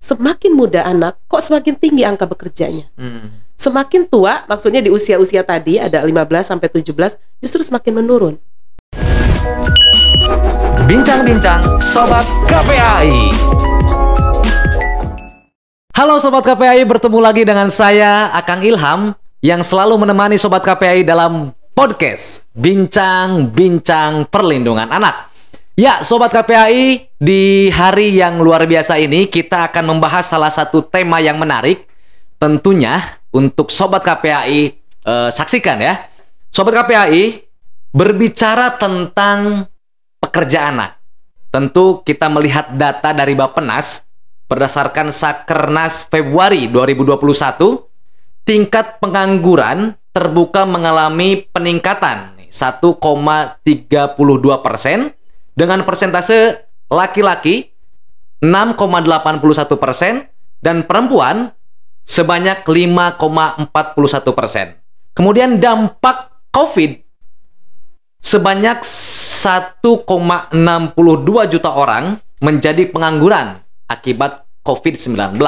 semakin muda anak, kok semakin tinggi angka bekerjanya. Semakin tua, maksudnya di usia-usia tadi ada 15 sampai 17, justru semakin menurun. Bincang-bincang Sobat KPAI. Halo Sobat KPAI, bertemu lagi dengan saya Akang Ilham yang selalu menemani Sobat KPAI dalam podcast Bincang-bincang Perlindungan Anak. Ya, Sobat KPAI, di hari yang luar biasa ini kita akan membahas salah satu tema yang menarik. Tentunya untuk Sobat KPAI saksikan ya. Sobat KPAI, berbicara tentang pekerja anak. Tentu kita melihat data dari Bappenas berdasarkan Sakernas Februari 2021, tingkat pengangguran terbuka mengalami peningkatan 1,32%. Dengan persentase laki-laki 6,81% dan perempuan sebanyak 5,41%. Kemudian dampak COVID sebanyak 1,62 juta orang menjadi pengangguran akibat COVID-19.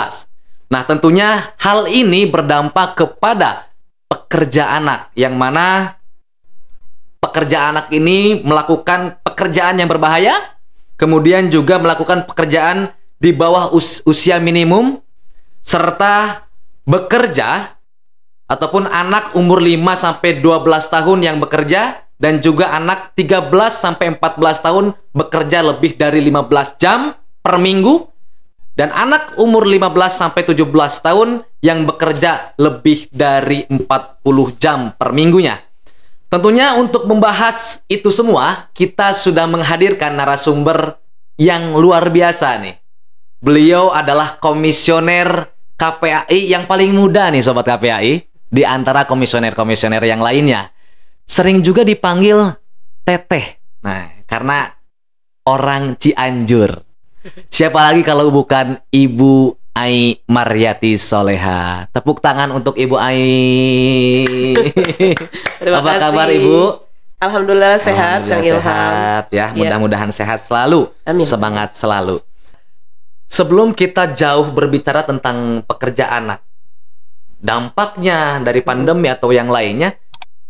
Nah, tentunya hal ini berdampak kepada pekerja anak, yang mana pekerja anak ini melakukan pekerjaan yang berbahaya, kemudian juga melakukan pekerjaan di bawah usia minimum, serta bekerja ataupun anak umur 5-12 tahun yang bekerja, dan juga anak 13-14 tahun bekerja lebih dari 15 jam per minggu, dan anak umur 15-17 tahun yang bekerja lebih dari 40 jam per minggunya. Tentunya untuk membahas itu semua, kita sudah menghadirkan narasumber yang luar biasa nih. Beliau adalah komisioner KPAI yang paling muda nih Sobat KPAI, di antara komisioner-komisioner yang lainnya. Sering juga dipanggil Teteh. Nah, karena orang Cianjur. Siapa lagi kalau bukan Ibu Ai Maryati Soleha. Tepuk tangan untuk Ibu Ai. Apa kabar Ibu? Alhamdulillah sehat, Kang Ilham. Sehat ya, mudah-mudahan sehat selalu. Amin. Semangat selalu. Sebelum kita jauh berbicara tentang pekerja anak, dampaknya dari pandemi atau yang lainnya,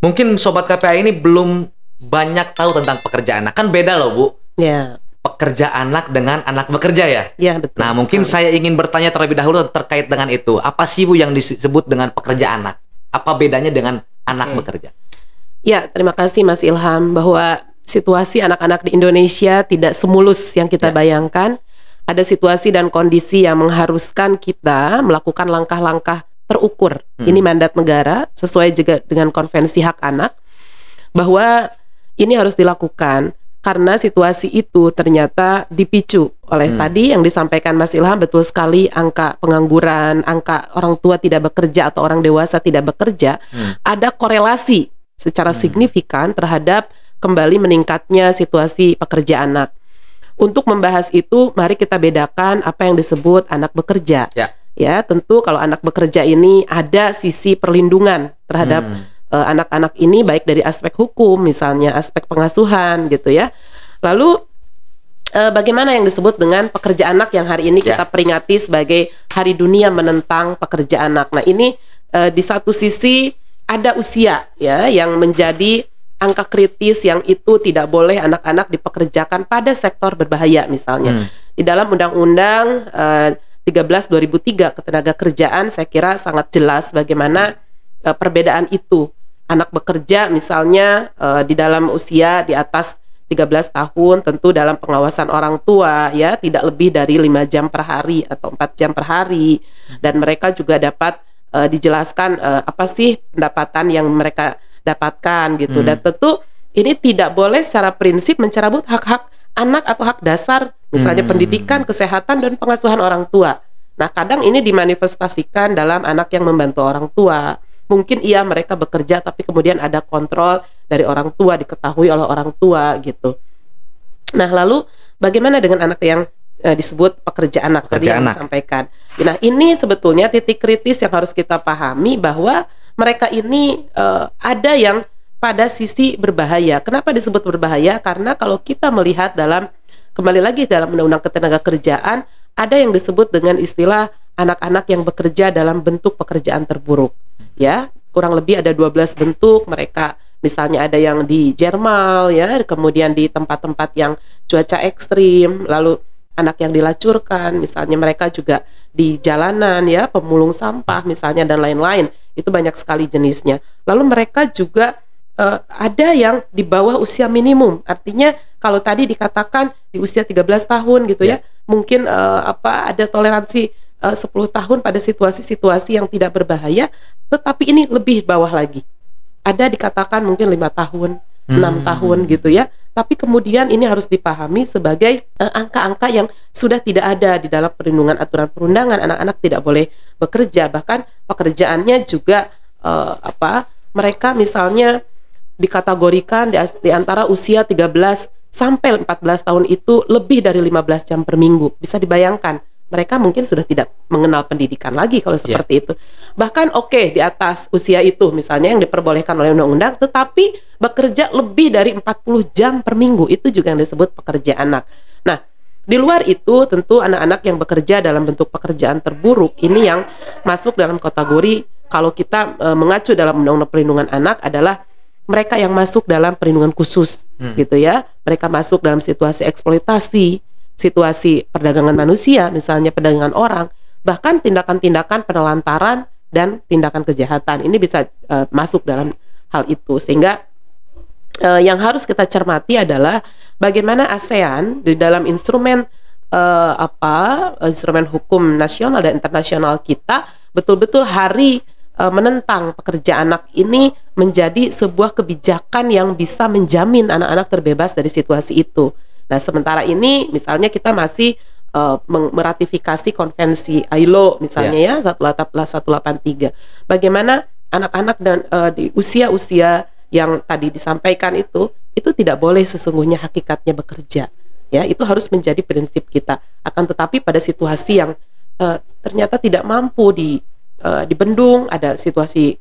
mungkin Sobat KPAI ini belum banyak tahu tentang pekerja anak. Kan beda loh Bu. Ya. Pekerja anak dengan anak bekerja ya? Ya, betul. Nah, mungkin saya ingin bertanya terlebih dahulu terkait dengan itu. Apa sih Bu yang disebut dengan pekerja anak? Apa bedanya dengan anak bekerja? Ya, terima kasih Mas Ilham, bahwa situasi anak-anak di Indonesia tidak semulus yang kita bayangkan. Ada situasi dan kondisi yang mengharuskan kita melakukan langkah-langkah terukur. Ini mandat negara sesuai juga dengan konvensi hak anak, bahwa ini harus dilakukan. Karena situasi itu ternyata dipicu oleh tadi yang disampaikan Mas Ilham, betul sekali, angka pengangguran, angka orang tua tidak bekerja atau orang dewasa tidak bekerja, ada korelasi secara signifikan terhadap kembali meningkatnya situasi pekerja anak. Untuk membahas itu, mari kita bedakan apa yang disebut anak bekerja. Ya, tentu kalau anak bekerja ini ada sisi perlindungan terhadap anak-anak ini, baik dari aspek hukum misalnya, aspek pengasuhan gitu ya. Lalu bagaimana yang disebut dengan pekerja anak yang hari ini kita peringati sebagai Hari Dunia Menentang Pekerja Anak. Nah, ini di satu sisi ada usia ya yang menjadi angka kritis, yang itu tidak boleh anak-anak dipekerjakan pada sektor berbahaya misalnya. Di dalam Undang-Undang 13/2003 Ketenagakerjaan saya kira sangat jelas bagaimana perbedaan itu. Anak bekerja misalnya di dalam usia di atas 13 tahun tentu dalam pengawasan orang tua ya, tidak lebih dari 5 jam per hari atau 4 jam per hari, dan mereka juga dapat dijelaskan apa sih pendapatan yang mereka dapatkan gitu. Dan tentu ini tidak boleh secara prinsip mencerabut hak-hak anak atau hak dasar misalnya pendidikan, kesehatan, dan pengasuhan orang tua. Nah, kadang ini dimanifestasikan dalam anak yang membantu orang tua. Mungkin iya mereka bekerja tapi kemudian ada kontrol dari orang tua, diketahui oleh orang tua gitu. Nah, lalu bagaimana dengan anak yang disebut pekerja anak tadi yang disampaikan. Nah, ini sebetulnya titik kritis yang harus kita pahami, bahwa mereka ini ada yang pada sisi berbahaya. Kenapa disebut berbahaya? Karena kalau kita melihat dalam, kembali lagi dalam Undang-Undang Ketenagakerjaan, ada yang disebut dengan istilah anak-anak yang bekerja dalam bentuk pekerjaan terburuk. Ya, kurang lebih ada 12 bentuk. Mereka misalnya ada yang di Jerman, ya, kemudian di tempat-tempat yang cuaca ekstrim, lalu anak yang dilacurkan, misalnya mereka juga di jalanan, ya, pemulung sampah misalnya, dan lain-lain. Itu banyak sekali jenisnya. Lalu mereka juga ada yang di bawah usia minimum. Artinya kalau tadi dikatakan di usia 13 tahun gitu ya, mungkin ada toleransi 10 tahun pada situasi-situasi yang tidak berbahaya, tetapi ini lebih bawah lagi. Ada dikatakan mungkin 5 tahun, 6 tahun gitu ya. Tapi kemudian ini harus dipahami sebagai angka-angka yang sudah tidak ada di dalam perlindungan aturan perundangan. Anak-anak tidak boleh bekerja, bahkan pekerjaannya juga mereka misalnya dikategorikan di antara usia 13 sampai 14 tahun itu lebih dari 15 jam per minggu. Bisa dibayangkan, mereka mungkin sudah tidak mengenal pendidikan lagi kalau seperti itu. Bahkan di atas usia itu misalnya yang diperbolehkan oleh undang-undang, tetapi bekerja lebih dari 40 jam per minggu, itu juga yang disebut pekerja anak. Nah, di luar itu tentu anak-anak yang bekerja dalam bentuk pekerjaan terburuk ini yang masuk dalam kategori, kalau kita mengacu dalam Undang-Undang Perlindungan Anak, adalah mereka yang masuk dalam perlindungan khusus gitu ya. Mereka masuk dalam situasi eksploitasi, situasi perdagangan manusia, misalnya perdagangan orang, bahkan tindakan-tindakan penelantaran dan tindakan kejahatan. Ini bisa masuk dalam hal itu. Sehingga yang harus kita cermati adalah bagaimana ASEAN di dalam instrumen instrumen hukum nasional dan internasional kita betul-betul menentang pekerja anak ini menjadi sebuah kebijakan yang bisa menjamin anak-anak terbebas dari situasi itu. Nah, sementara ini misalnya kita masih meratifikasi konvensi ILO misalnya 183. Bagaimana anak-anak dan di usia-usia yang tadi disampaikan itu tidak boleh sesungguhnya hakikatnya bekerja. Ya, itu harus menjadi prinsip kita. Akan tetapi pada situasi yang ternyata tidak mampu dibendung, ada situasi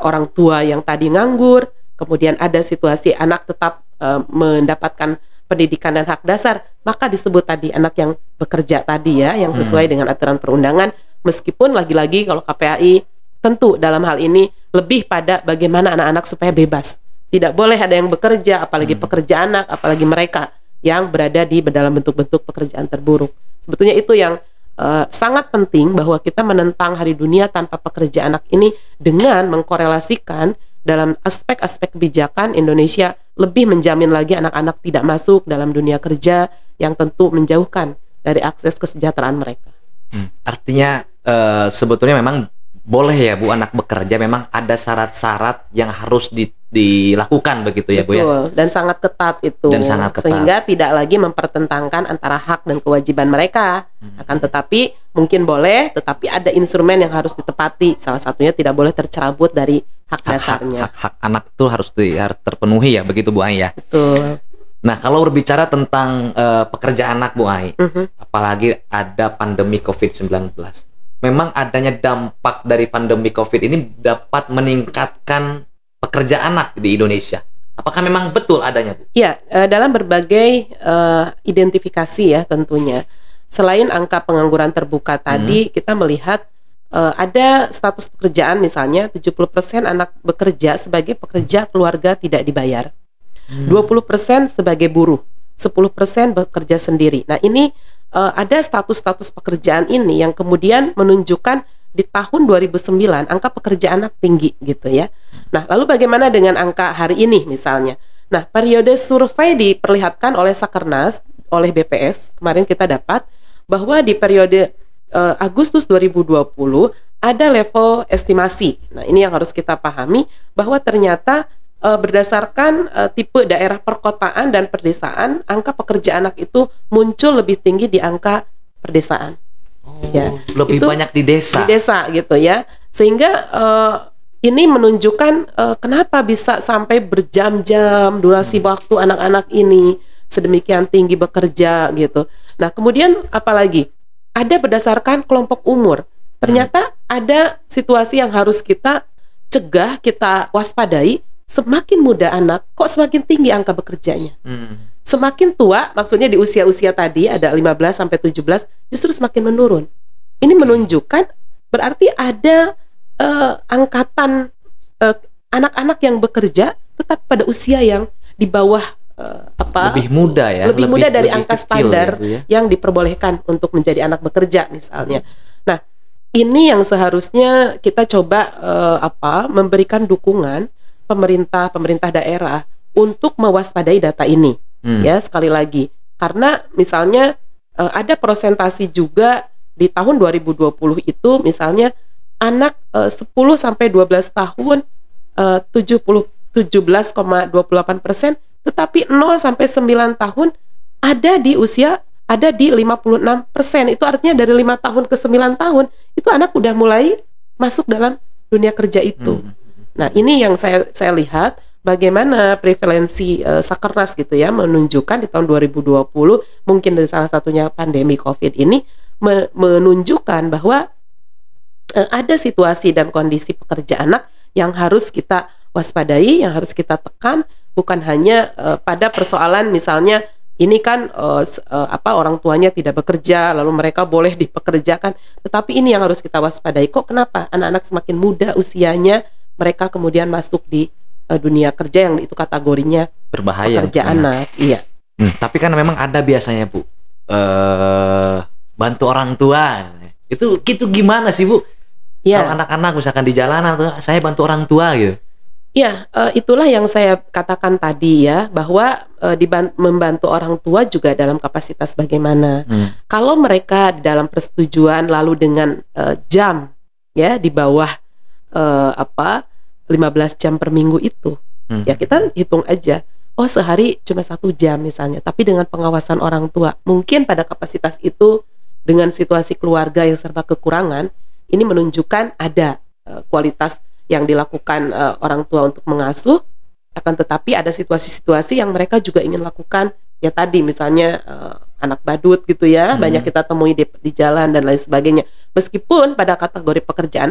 orang tua yang tadi nganggur, kemudian ada situasi anak tetap mendapatkan pendidikan dan hak dasar, maka disebut tadi anak yang bekerja tadi ya, yang sesuai dengan aturan perundangan. Meskipun lagi-lagi kalau KPAI tentu dalam hal ini lebih pada bagaimana anak-anak supaya bebas. Tidak boleh ada yang bekerja, apalagi pekerja anak, apalagi mereka yang berada di dalam bentuk-bentuk pekerjaan terburuk. Sebetulnya itu yang sangat penting, bahwa kita menentang Hari Dunia Tanpa Pekerja Anak ini dengan mengkorelasikan dalam aspek-aspek kebijakan Indonesia lebih menjamin lagi anak-anak tidak masuk dalam dunia kerja yang tentu menjauhkan dari akses kesejahteraan mereka. Artinya sebetulnya memang boleh ya Bu anak bekerja, memang ada syarat-syarat yang harus dilakukan begitu ya. Betul, Bu ya. Dan sangat ketat itu. Dan sangat ketat. Sehingga tidak lagi mempertentangkan antara hak dan kewajiban mereka. Akan tetapi mungkin boleh, tetapi ada instrumen yang harus ditepati. Salah satunya tidak boleh tercerabut dari hak dasarnya. Hak anak itu harus terpenuhi ya, begitu Bu Ai ya. Betul. Nah, kalau berbicara tentang pekerja anak Bu Ai, apalagi ada pandemi COVID-19. Memang adanya dampak dari pandemi COVID ini dapat meningkatkan pekerja anak di Indonesia. Apakah memang betul adanya, Bu? Ya, dalam berbagai identifikasi ya tentunya. Selain angka pengangguran terbuka tadi, kita melihat ada status pekerjaan, misalnya 70% anak bekerja sebagai pekerja keluarga tidak dibayar. 20% sebagai buruh, 10% bekerja sendiri. Nah, ini ada status-status pekerjaan ini yang kemudian menunjukkan di tahun 2009 angka pekerjaan anak tinggi gitu ya. Nah, lalu bagaimana dengan angka hari ini misalnya? Nah, periode survei diperlihatkan oleh Sakernas, oleh BPS, kemarin kita dapat bahwa di periode Agustus 2020 ada level estimasi. Nah, ini yang harus kita pahami, bahwa ternyata berdasarkan tipe daerah perkotaan dan perdesaan, angka pekerja anak itu muncul lebih tinggi di angka perdesaan. Lebih banyak di desa. Di desa gitu ya. Sehingga ini menunjukkan kenapa bisa sampai berjam-jam durasi waktu anak-anak ini sedemikian tinggi bekerja gitu. Nah, kemudian apalagi? Ada berdasarkan kelompok umur. Ternyata ada situasi yang harus kita cegah, kita waspadai. Semakin muda anak, kok semakin tinggi angka bekerjanya. semakin tua, maksudnya di usia-usia tadi ada 15 sampai 17 justru semakin menurun. Ini menunjukkan berarti ada angkatan anak-anak yang bekerja tetap pada usia yang di bawah lebih muda ya, lebih muda dari angka kecil standar ya, yang diperbolehkan untuk menjadi anak bekerja misalnya. Nah, ini yang seharusnya kita coba memberikan dukungan pemerintah daerah untuk mewaspadai data ini. Ya, sekali lagi, karena misalnya ada prosentasi juga di tahun 2020 itu misalnya anak 10 sampai 12 tahun 17,28%, tetapi 0 sampai 9 tahun ada di 56%. Itu artinya dari 5 tahun ke 9 tahun itu anak udah mulai masuk dalam dunia kerja itu. Nah, ini yang saya lihat bagaimana prevalensi Sakernas gitu ya, menunjukkan di tahun 2020 mungkin dari salah satunya pandemi Covid ini menunjukkan bahwa ada situasi dan kondisi pekerja anak yang harus kita waspadai, yang harus kita tekan, bukan hanya pada persoalan misalnya ini kan orang tuanya tidak bekerja lalu mereka boleh dipekerjakan, tetapi ini yang harus kita waspadai. Kok kenapa anak-anak semakin muda usianya mereka kemudian masuk di dunia kerja yang itu kategorinya berbahaya, pekerja anak. Iya. Tapi kan memang ada biasanya Bu, bantu orang tua. Itu gimana sih Bu? Ya. Kalau anak-anak misalkan di jalanan tuh saya bantu orang tua gitu. Ya, itulah yang saya katakan tadi ya, bahwa membantu orang tua juga dalam kapasitas bagaimana. Kalau mereka di dalam persetujuan lalu dengan jam ya di bawah 15 jam per minggu itu, ya kita hitung aja. Oh, sehari cuma 1 jam misalnya, tapi dengan pengawasan orang tua, mungkin pada kapasitas itu dengan situasi keluarga yang serba kekurangan, ini menunjukkan ada kualitas yang dilakukan orang tua untuk mengasuh, akan tetapi ada situasi-situasi yang mereka juga ingin lakukan, ya tadi misalnya anak badut gitu ya, banyak kita temui di jalan dan lain sebagainya. Meskipun pada kategori pekerjaan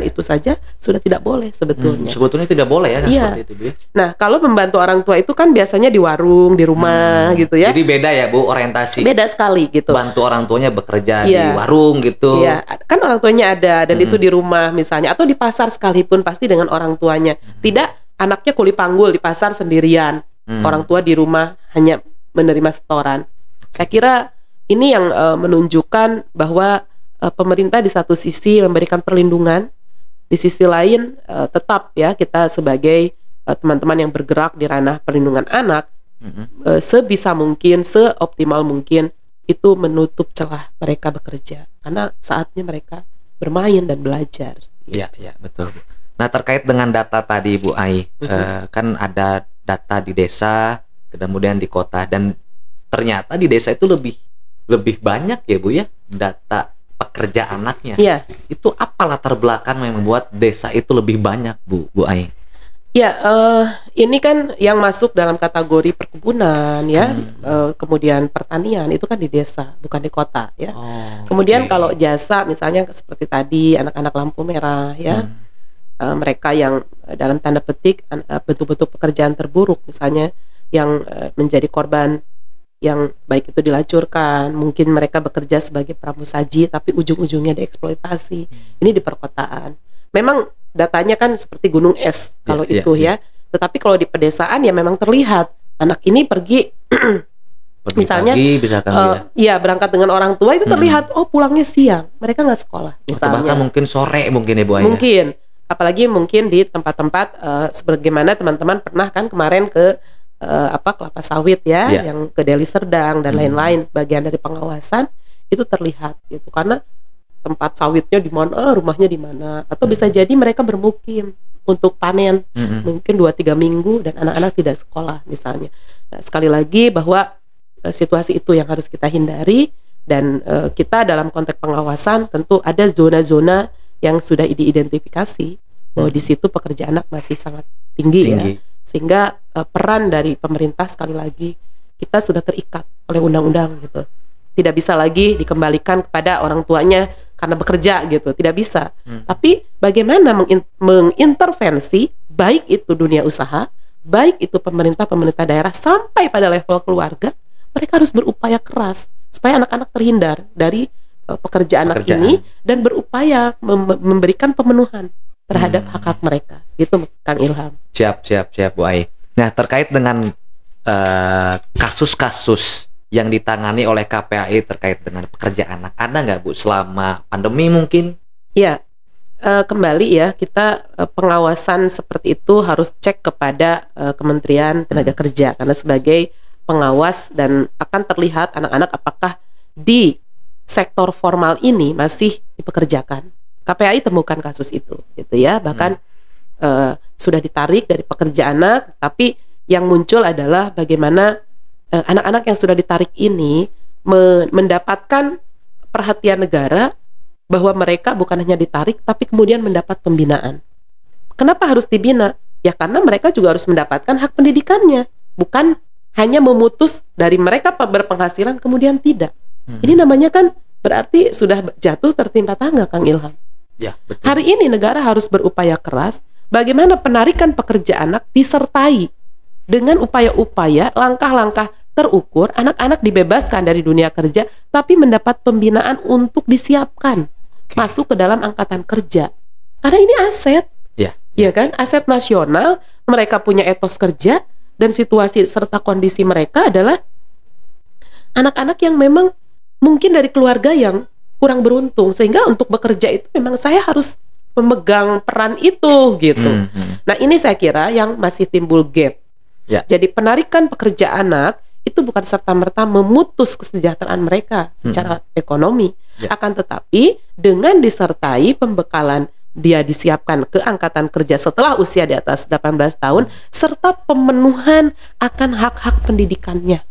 itu saja sudah tidak boleh sebetulnya. Sebetulnya tidak boleh ya, seperti itu Bu. Nah, kalau membantu orang tua itu kan biasanya di warung, di rumah gitu ya. Jadi beda ya Bu orientasi. Beda sekali gitu. Bantu orang tuanya bekerja di warung gitu. Iya, kan orang tuanya ada dan itu di rumah misalnya, atau di pasar sekalipun pasti dengan orang tuanya. Tidak anaknya kuli panggul di pasar sendirian, orang tua di rumah hanya menerima setoran. Saya kira ini yang menunjukkan bahwa pemerintah di satu sisi memberikan perlindungan, di sisi lain tetap ya kita sebagai teman-teman yang bergerak di ranah perlindungan anak sebisa mungkin, seoptimal mungkin itu menutup celah mereka bekerja, karena saatnya mereka bermain dan belajar. Iya, betul Bu. Nah, terkait dengan data tadi Bu Ai, kan ada data di desa, kemudian di kota, dan ternyata di desa itu lebih banyak ya Bu ya data pekerja anaknya. Iya. Itu apa latar belakang yang membuat desa itu lebih banyak Bu Ai? Ya, ini kan yang masuk dalam kategori perkebunan ya, kemudian pertanian itu kan di desa, bukan di kota ya. Kemudian kalau jasa misalnya seperti tadi anak-anak lampu merah ya, mereka yang dalam tanda petik betul-betul pekerjaan terburuk misalnya yang menjadi korban yang baik itu dilacurkan, mungkin mereka bekerja sebagai pramusaji tapi ujung-ujungnya dieksploitasi. Ini di perkotaan. Memang datanya kan seperti gunung es kalau ya. Tetapi kalau di pedesaan ya memang terlihat anak ini pergi misalnya berangkat dengan orang tua itu terlihat pulangnya siang, mereka nggak sekolah misalnya. Bahkan mungkin sore mungkin ya Bu Ai. Mungkin, apalagi mungkin di tempat-tempat sebagaimana teman-teman pernah kan kemarin ke kelapa sawit yang ke Deli Serdang dan lain-lain, bagian dari pengawasan itu terlihat gitu, karena tempat sawitnya di mana, rumahnya di mana, atau bisa jadi mereka bermukim untuk panen mungkin 2-3 minggu dan anak-anak tidak sekolah misalnya. Nah, sekali lagi bahwa situasi itu yang harus kita hindari, dan kita dalam konteks pengawasan tentu ada zona-zona yang sudah diidentifikasi bahwa di situ pekerja anak masih sangat tinggi. Ya. Sehingga peran dari pemerintah sekali lagi kita sudah terikat oleh undang-undang gitu. Tidak bisa lagi dikembalikan kepada orang tuanya karena bekerja gitu, tidak bisa. Tapi bagaimana mengintervensi baik itu dunia usaha baik itu pemerintah daerah sampai pada level keluarga, mereka harus berupaya keras supaya anak-anak terhindar dari pekerja anak ini dan berupaya memberikan pemenuhan terhadap hak-hak mereka. Gitu Kang Ilham. Siap Bu Ai. Nah, terkait dengan kasus-kasus yang ditangani oleh KPAI terkait dengan pekerja anak, ada nggak Bu selama pandemi mungkin? Ya, kembali ya, kita pengawasan seperti itu harus cek kepada Kementerian Tenaga Kerja karena sebagai pengawas, dan akan terlihat anak-anak apakah di sektor formal ini masih dipekerjakan. KPAI temukan kasus itu, gitu ya. Bahkan sudah ditarik dari pekerja anak, tapi yang muncul adalah bagaimana anak-anak yang sudah ditarik ini mendapatkan perhatian negara, bahwa mereka bukan hanya ditarik tapi kemudian mendapat pembinaan. Kenapa harus dibina? Ya karena mereka juga harus mendapatkan hak pendidikannya, bukan hanya memutus dari mereka berpenghasilan kemudian tidak. Ini namanya kan berarti sudah jatuh tertimpa tangga, Kang Ilham. Ya, betul. Hari ini negara harus berupaya keras bagaimana penarikan pekerja anak disertai dengan upaya-upaya, langkah-langkah terukur, anak-anak dibebaskan dari dunia kerja tapi mendapat pembinaan untuk disiapkan masuk ke dalam angkatan kerja. Karena ini aset. Ya kan? Aset nasional, mereka punya etos kerja, dan situasi serta kondisi mereka adalah anak-anak yang memang mungkin dari keluarga yang kurang beruntung, sehingga untuk bekerja itu memang saya harus memegang peran itu gitu. Nah, ini saya kira yang masih timbul gap. Jadi penarikan pekerja anak itu bukan serta-merta memutus kesejahteraan mereka secara ekonomi, akan tetapi dengan disertai pembekalan, dia disiapkan ke angkatan kerja setelah usia di atas 18 tahun, serta pemenuhan akan hak-hak pendidikannya.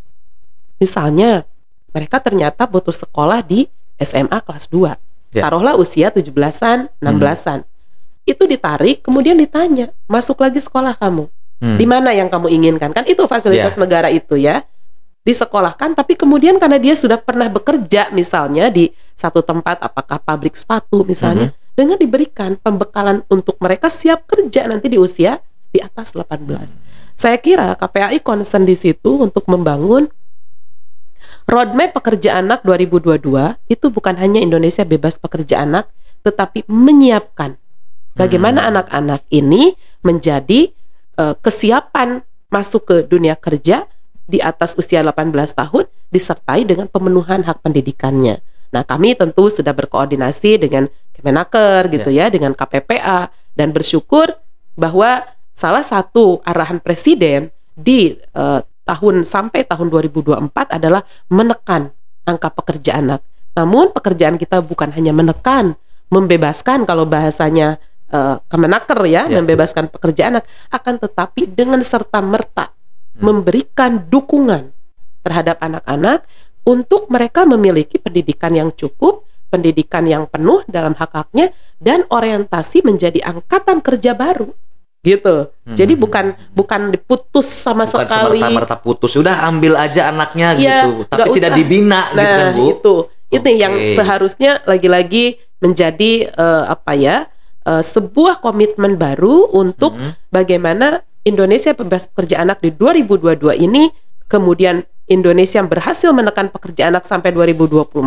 Misalnya mereka ternyata putus sekolah di SMA kelas 2, taruhlah usia 17-an, 16-an, itu ditarik, kemudian ditanya, masuk lagi sekolah kamu, di mana yang kamu inginkan? Kan itu fasilitas negara itu ya, disekolahkan, tapi kemudian karena dia sudah pernah bekerja misalnya di satu tempat, apakah pabrik sepatu misalnya, dengan diberikan pembekalan untuk mereka siap kerja nanti di usia di atas 18. Saya kira KPAI concern di situ untuk membangun roadmap pekerja anak 2022 itu bukan hanya Indonesia bebas pekerja anak, tetapi menyiapkan bagaimana anak-anak ini menjadi kesiapan masuk ke dunia kerja di atas usia 18 tahun disertai dengan pemenuhan hak pendidikannya. Nah, kami tentu sudah berkoordinasi dengan Kemenaker gitu ya, dengan KPPA, dan bersyukur bahwa salah satu arahan Presiden di sampai tahun 2024 adalah menekan angka pekerja anak. Namun pekerjaan kita bukan hanya menekan, membebaskan kalau bahasanya Kemenaker ya, membebaskan pekerja anak, akan tetapi dengan serta-merta memberikan dukungan terhadap anak-anak untuk mereka memiliki pendidikan yang cukup, pendidikan yang penuh dalam hak-haknya, dan orientasi menjadi angkatan kerja baru gitu. Jadi bukan diputus sama bukan sekali. Bukan semerta-merta putus, sudah ambil aja anaknya gitu, tapi tidak dibina. Nah, gitu kan, Bu. Itu yang seharusnya lagi-lagi menjadi sebuah komitmen baru untuk bagaimana Indonesia bebas pekerja anak di 2022 ini, kemudian Indonesia yang berhasil menekan pekerja anak sampai 2024,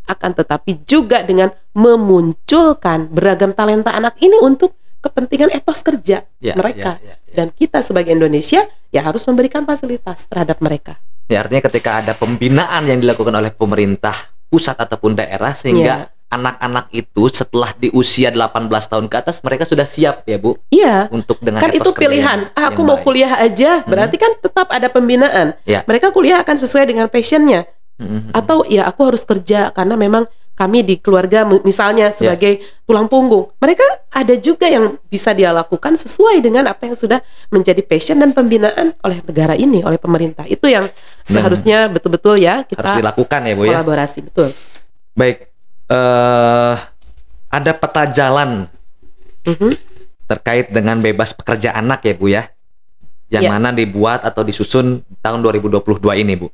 akan tetapi juga dengan memunculkan beragam talenta anak ini untuk kepentingan etos kerja mereka. Dan kita sebagai Indonesia ya harus memberikan fasilitas terhadap mereka. Ya, artinya ketika ada pembinaan yang dilakukan oleh pemerintah pusat ataupun daerah, sehingga anak-anak itu setelah di usia 18 tahun ke atas mereka sudah siap ya Bu? Iya. Untuk dengan kan itu pilihan. Aku mau baik. Kuliah aja, berarti kan tetap ada pembinaan. Mereka kuliah akan sesuai dengan passionnya. Atau ya aku harus kerja karena memang kami di keluarga misalnya sebagai tulang punggung. Mereka ada juga yang bisa dia lakukan sesuai dengan apa yang sudah menjadi passion dan pembinaan oleh negara ini, oleh pemerintah. Itu yang seharusnya betul-betul ya kita harus dilakukan ya Bu ya. Kolaborasi, betul. Baik. Ada peta jalan terkait dengan bebas pekerja anak ya Bu ya, yang mana dibuat atau disusun tahun 2022 ini Bu.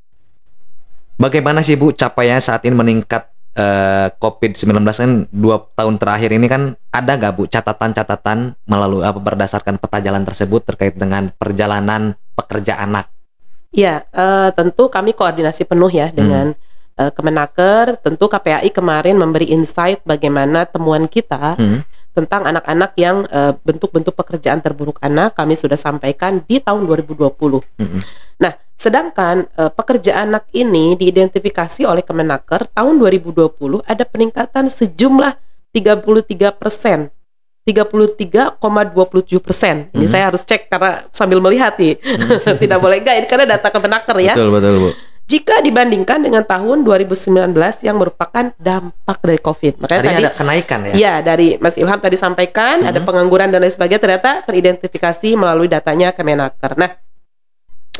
Bagaimana sih Bu capaiannya saat ini COVID-19 kan 2 tahun terakhir ini kan, ada nggak Bu catatan-catatan melalui berdasarkan peta jalan tersebut terkait dengan perjalanan pekerja anak? Ya, tentu kami koordinasi penuh ya dengan Kemenaker. Tentu KPAI kemarin memberi insight bagaimana temuan kita tentang anak-anak yang bentuk-bentuk pekerjaan terburuk anak kami sudah sampaikan di tahun 2020. Nah, sedangkan pekerja anak ini diidentifikasi oleh Kemenaker tahun 2020 ada peningkatan sejumlah 33%. 33,27%. Ini saya harus cek karena sambil melihat nih. Tidak boleh guide karena data Kemenaker ya. Betul Bu. Jika dibandingkan dengan tahun 2019 yang merupakan dampak dari COVID. Makanya tadi ada kenaikan ya? Iya, dari Mas Ilham tadi sampaikan ada pengangguran dan lain sebagainya, ternyata teridentifikasi melalui datanya Kemenaker. Nah,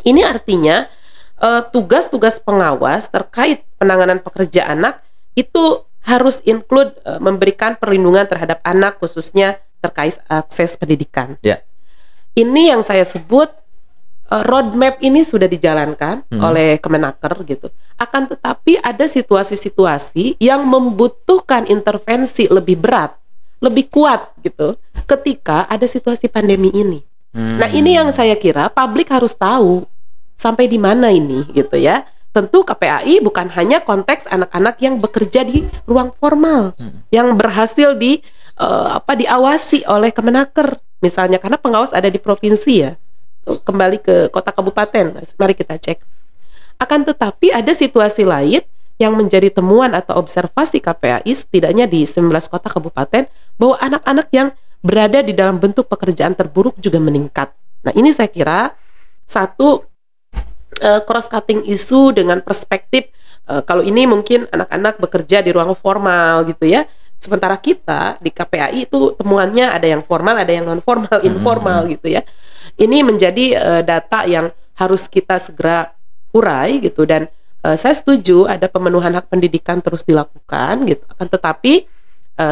ini artinya tugas-tugas pengawas terkait penanganan pekerja anak itu harus include memberikan perlindungan terhadap anak, khususnya terkait akses pendidikan. Ini yang saya sebut roadmap ini sudah dijalankan oleh Kemenaker gitu. Akan tetapi ada situasi-situasi yang membutuhkan intervensi lebih berat, lebih kuat gitu, ketika ada situasi pandemi ini. Nah, ini yang saya kira publik harus tahu sampai di mana ini gitu ya. Tentu KPAI bukan hanya konteks anak-anak yang bekerja di ruang formal, yang berhasil diawasi oleh Kemenaker misalnya, karena pengawas ada di provinsi ya. Kembali ke kota kabupaten, mari kita cek. Akan tetapi ada situasi lain yang menjadi temuan atau observasi KPAI setidaknya di 19 kota kabupaten, bahwa anak-anak yang berada di dalam bentuk pekerjaan terburuk juga meningkat. Nah, ini saya kira satu cross-cutting isu dengan perspektif kalau ini mungkin anak-anak bekerja di ruang formal gitu ya. Sementara kita di KPAI itu temuannya ada yang formal, ada yang non-formal, informal gitu ya. Ini menjadi data yang harus kita segera urai gitu, dan saya setuju ada pemenuhan hak pendidikan terus dilakukan gitu. Akan tetapi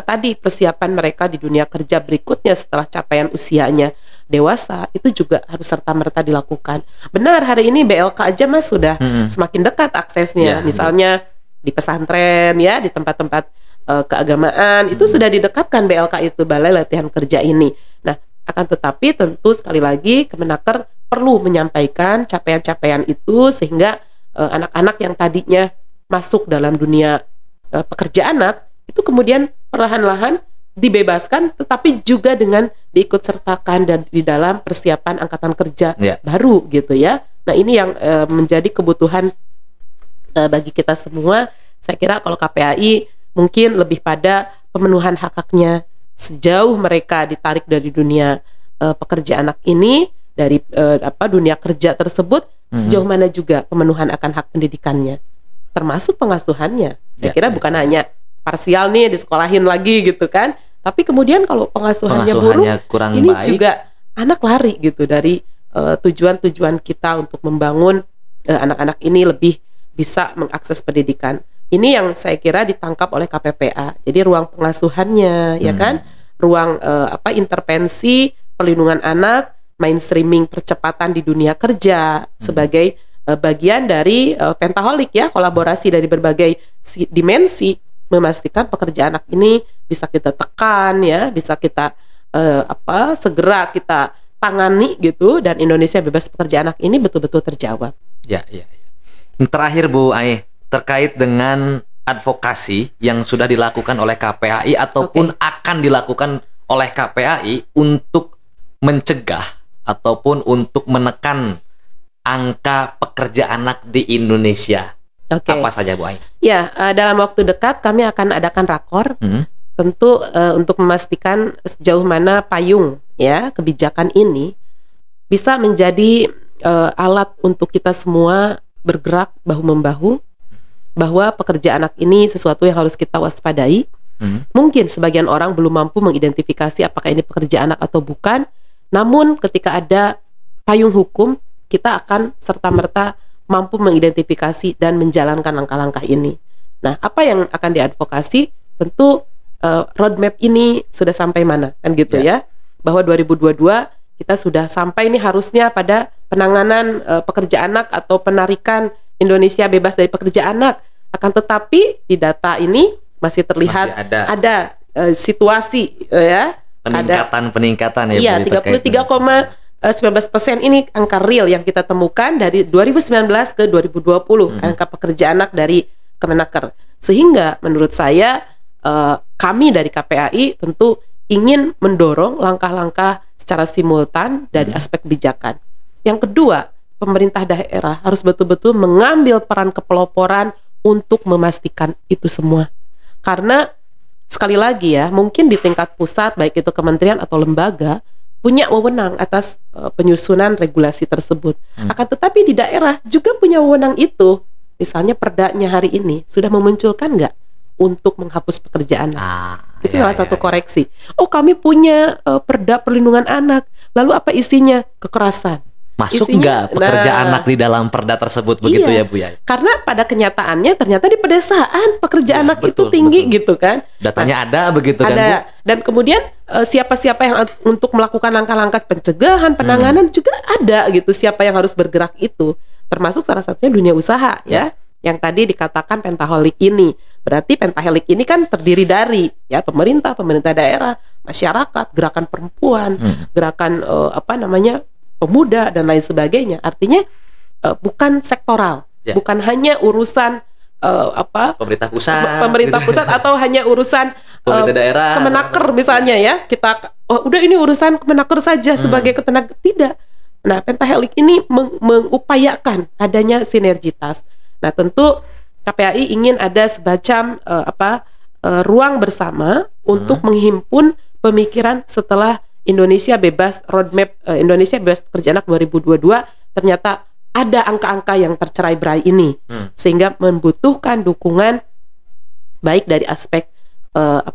tadi persiapan mereka di dunia kerja berikutnya setelah capaian usianya dewasa itu juga harus serta-merta dilakukan. Benar, hari ini BLK aja Mas sudah semakin dekat aksesnya. Misalnya di pesantren ya, di tempat-tempat keagamaan itu sudah didekatkan BLK itu, Balai Latihan Kerja ini. Nah, akan tetapi tentu sekali lagi Kemenaker perlu menyampaikan capaian-capaian itu sehingga anak-anak yang tadinya masuk dalam dunia pekerja anak itu kemudian perlahan-lahan dibebaskan, tetapi juga dengan diikutsertakan dan di dalam persiapan angkatan kerja baru gitu ya. Nah, ini yang menjadi kebutuhan bagi kita semua. Saya kira kalau KPAI mungkin lebih pada pemenuhan hak-haknya sejauh mereka ditarik dari dunia pekerja anak ini, dari dunia kerja tersebut, sejauh mana juga pemenuhan akan hak pendidikannya, termasuk pengasuhannya. Saya kira bukan hanya parsial nih disekolahin lagi gitu kan, tapi kemudian kalau pengasuhannya buruk, ini baik, juga anak lari gitu dari tujuan-tujuan kita untuk membangun anak-anak ini lebih bisa mengakses pendidikan. Ini yang saya kira ditangkap oleh KPPA. Jadi ruang pengasuhannya, ya kan, ruang intervensi perlindungan anak, mainstreaming percepatan di dunia kerja sebagai bagian dari pentaholik ya, kolaborasi dari berbagai dimensi, memastikan pekerja anak ini bisa kita tekan ya, bisa kita segera kita tangani gitu, dan Indonesia bebas pekerja anak ini betul-betul terjawab. Ya. Terakhir Bu Ai, terkait dengan advokasi yang sudah dilakukan oleh KPAI ataupun akan dilakukan oleh KPAI untuk mencegah ataupun untuk menekan angka pekerja anak di Indonesia. Apa saja Bu Ai? Ya, dalam waktu dekat kami akan adakan rakor, tentu untuk memastikan sejauh mana payung ya kebijakan ini bisa menjadi alat untuk kita semua bergerak bahu-membahu, bahwa pekerja anak ini sesuatu yang harus kita waspadai. Mungkin sebagian orang belum mampu mengidentifikasi apakah ini pekerja anak atau bukan, namun ketika ada payung hukum, kita akan serta-merta mampu mengidentifikasi dan menjalankan langkah-langkah ini. Nah, apa yang akan diadvokasi? Tentu roadmap ini sudah sampai mana, kan gitu ya. Bahwa 2022 kita sudah sampai ini harusnya pada penanganan pekerja anak atau penarikan Indonesia bebas dari pekerja anak. Akan tetapi di data ini masih terlihat Masih ada situasi ya. Peningkatan ya. Iya, Bu, terkait 33,19% ini angka real yang kita temukan dari 2019 ke 2020 angka pekerja anak dari Kemenaker. Sehingga menurut saya kami dari KPAI tentu ingin mendorong langkah-langkah secara simultan dari aspek kebijakan. Yang kedua, pemerintah daerah harus betul-betul mengambil peran kepeloporan untuk memastikan itu semua. Karena sekali lagi ya, mungkin di tingkat pusat baik itu kementerian atau lembaga punya wewenang atas penyusunan regulasi tersebut. Akan tetapi di daerah juga punya wewenang itu. Misalnya perdanya hari ini sudah memunculkan nggak untuk menghapus pekerjaan anak? Itu salah satu koreksi. Oh, kami punya perda perlindungan anak. Lalu apa isinya? Kekerasan. Masuk Isinya, nggak pekerja anak di dalam perda tersebut begitu ya Bu ya? Karena pada kenyataannya ternyata di pedesaan pekerja anak betul, itu tinggi betul. gitu kan. Datanya ada begitu kan Bu? Ada. Dan kemudian siapa-siapa yang untuk melakukan langkah-langkah pencegahan, penanganan juga ada gitu. Siapa yang harus bergerak itu. Termasuk salah satunya dunia usaha ya. Yang tadi dikatakan pentaholik ini. Berarti pentaholik ini kan terdiri dari ya pemerintah daerah, masyarakat, gerakan perempuan, gerakan pemuda dan lain sebagainya. Artinya bukan sektoral, bukan hanya urusan pemerintah pusat atau hanya urusan pemerintah daerah, Kemenaker misalnya ya. Kita udah ini urusan Kemenaker saja sebagai ketenaga, tidak. Nah, pentahelik ini mengupayakan adanya sinergitas. Nah, tentu KPAI ingin ada semacam ruang bersama untuk menghimpun pemikiran setelah Indonesia bebas roadmap Indonesia bebas pekerja anak 2022. Ternyata ada angka-angka yang tercerai-berai ini, sehingga membutuhkan dukungan baik dari aspek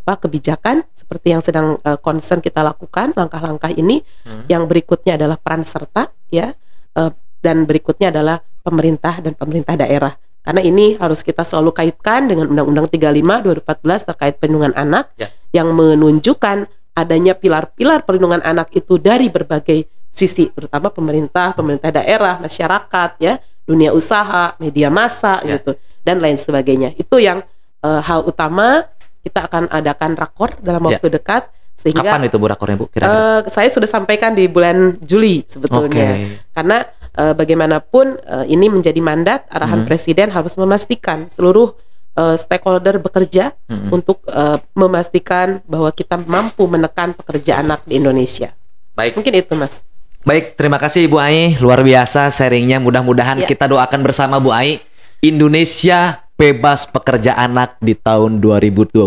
kebijakan seperti yang sedang concern kita lakukan langkah-langkah ini. Yang berikutnya adalah peran serta ya, dan berikutnya adalah pemerintah dan pemerintah daerah. Karena ini harus kita selalu kaitkan dengan Undang-Undang 35 2014 terkait perlindungan anak yang menunjukkan adanya pilar-pilar perlindungan anak itu dari berbagai sisi, terutama pemerintah daerah, masyarakat ya, dunia usaha, media massa gitu dan lain sebagainya. Itu yang hal utama. Kita akan adakan rakor dalam waktu dekat. Sehingga kapan itu Bu rakornya Bu? Kira-kira? Saya sudah sampaikan di bulan Juli sebetulnya. Karena bagaimanapun ini menjadi mandat arahan Presiden harus memastikan seluruh stakeholder bekerja untuk memastikan bahwa kita mampu menekan pekerja anak di Indonesia. Baik. Mungkin itu Mas. Baik, terima kasih Ibu Ai, luar biasa sharingnya. Mudah-mudahan kita doakan bersama Bu Ai, Indonesia bebas pekerja anak di tahun 2022.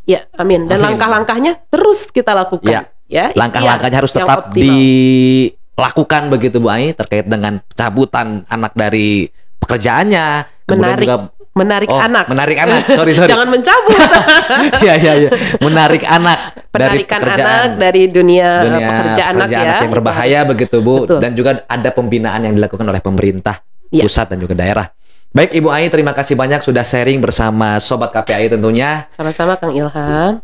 Ya, amin. Dan langkah-langkahnya terus kita lakukan. Ya, langkah-langkahnya harus tetap dilakukan begitu Bu Ai, terkait dengan cabutan anak dari pekerjaannya. Menarik anak. Sorry. Jangan mencabut. Iya. Menarik anak dari pekerjaan, anak dari dunia pekerja anak yang berbahaya begitu Bu. Betul. Dan juga ada pembinaan yang dilakukan oleh pemerintah pusat dan juga daerah. Baik Ibu Ai, terima kasih banyak sudah sharing bersama Sobat KPAI tentunya. Sama-sama Kang Ilham.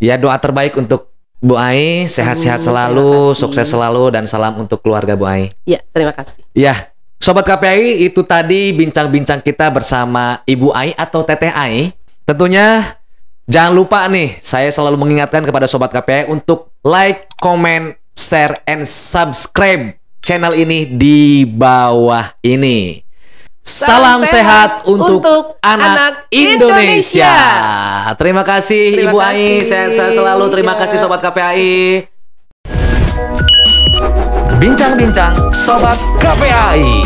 Ya, doa terbaik untuk Bu Ai, sehat-sehat selalu, sukses selalu, dan salam untuk keluarga Bu Ai. Ya, terima kasih. Ya, Sobat KPAI, itu tadi bincang-bincang kita bersama Ibu Ai atau Teteh Ai. Tentunya jangan lupa nih, saya selalu mengingatkan kepada Sobat KPAI untuk like, comment, share, and subscribe channel ini di bawah ini. Salam sehat untuk anak Indonesia. Terima kasih Ibu Ai, sehat selalu. Terima kasih Sobat KPAI. Bincang-bincang Sobat KPAI.